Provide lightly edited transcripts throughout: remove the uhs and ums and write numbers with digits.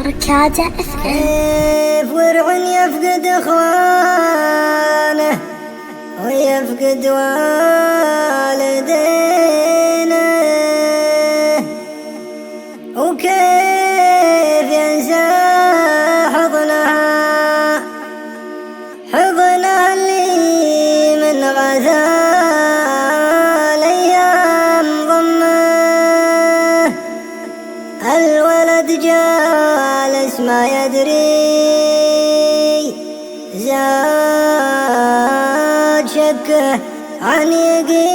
ركادة FM. كيف ورع يفقد اخوانه ويفقد والدينه، وكيف ينسى حضنها اللي من غزال ايام ضمه. الولد جالس ما يدري زاد شكه عن يقينه،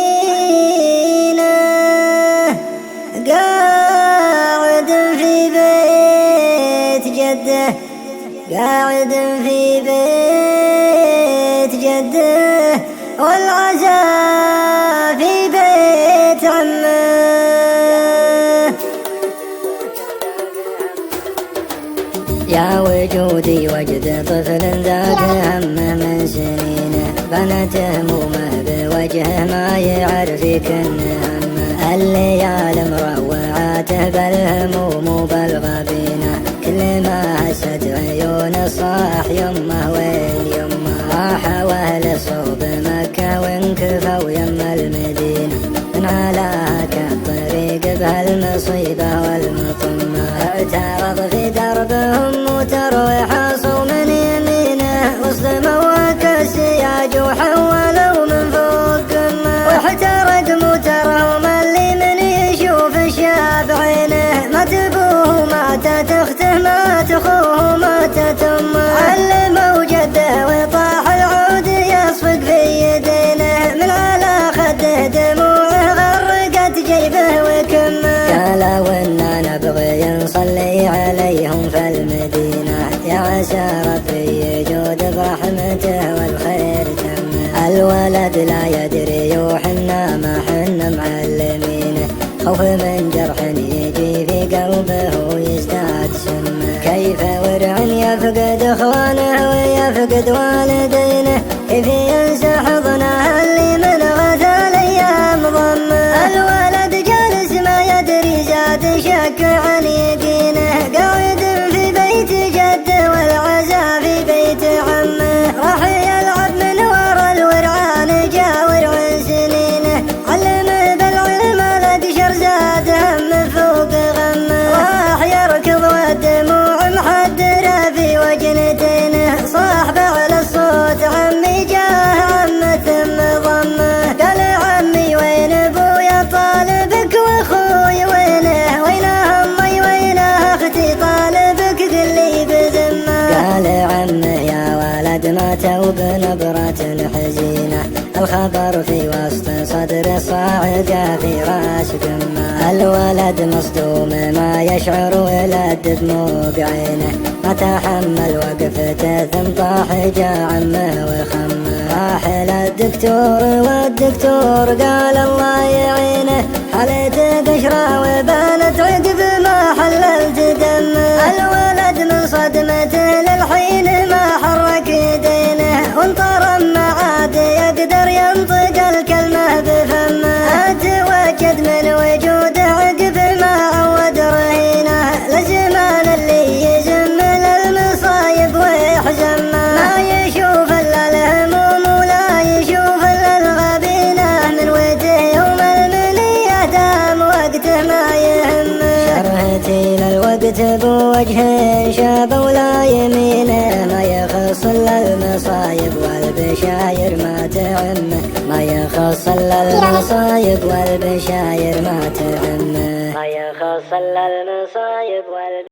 قاعد في بيت جده، قاعد في بيت جده، والعزاء في بيت عمه. يا وجودي وجد طفل ذاك همه من سنينه، بنت همومه بوجهه ما يعرف يكن همه. الليال مروعاته بالهموم وبالغبينه، كل ما هست عيونه صاح يمه وين يمه. راح واهل صوب مكه وانكفوا يم المدينه، انعلاك الطريق بهالمصيبه والمطمه. اعترض في دربهم وترويحصوا من يمينه، وصدموا كالسياج وحولوا من فوق قمه. واحترق موترهم اللي من يشوف الشاب عينه، مات ابوه ماتت اخته مات اخوه ماتت امه. علموا جده وطاح العود يصفق في يدينه، من على خده دموعه غرقت جيبه وكمه. قالوا إنا نبغي نصلي عليهم في المدينة، يا عسى ربي يجود برحمته والخير تمه. الولد لا يدري وحنا ما حنا معلمينه، خوف من جرح يجي في قلبه ويزداد سمه. كيف ورع يفقد اخوانه ويفقد والدينه، كيف ينسى حضنه اللي من غزال ايام ضمه. الولد جالس ما يدري زاد شك عن يقينه، قاعد في بيت جده والعزاء في بيت عمه. راح يلعب من ورا الورعان جاور عن سنينه، علمه بالعلم الادشر زاد هم فوق غمه. راح يركض والدموع محدره في وجنتينه، صاح بعلى الصوت عمي جاه عمه ثم ضمه. قال عمي وين ابويا طالبك واخوي وينه، وين امي وين اختي طالبك قل لي بذمه. قال عمه يا ولد ماتوا بنبرة حزينه، الخبر في وسط صدر صاعقه في راس قمه. الولد مصدوم ما يشعر ولا دموع عينه، ما تحمل وقفته ثم طاح جا عمه وخمه. راح للدكتور والدكتور قال الله يعينه، حالته قشره وبانت عقب ما حللت دمه. الولد من صدمته للحين ما حرك يدينه، وانطرم ما عاد يقدر ينطق الكلمه بفمه. اتوجد من وجوده عقب ما عود رهينه، لزمان اللي يزم للمصايب ويحزمه. ما يشوف الا الهموم ولا يشوف الا الغبينه، من وجه يوم المنيه دام وقته ما يهمه. شرهتي للوقت بوجه شاب ولا يمينه، ما يخص الا المصايب والبشاير ما تعمه. ما يخص الا المصايب والبشاير ما تعمه. ما يخص الا المصايب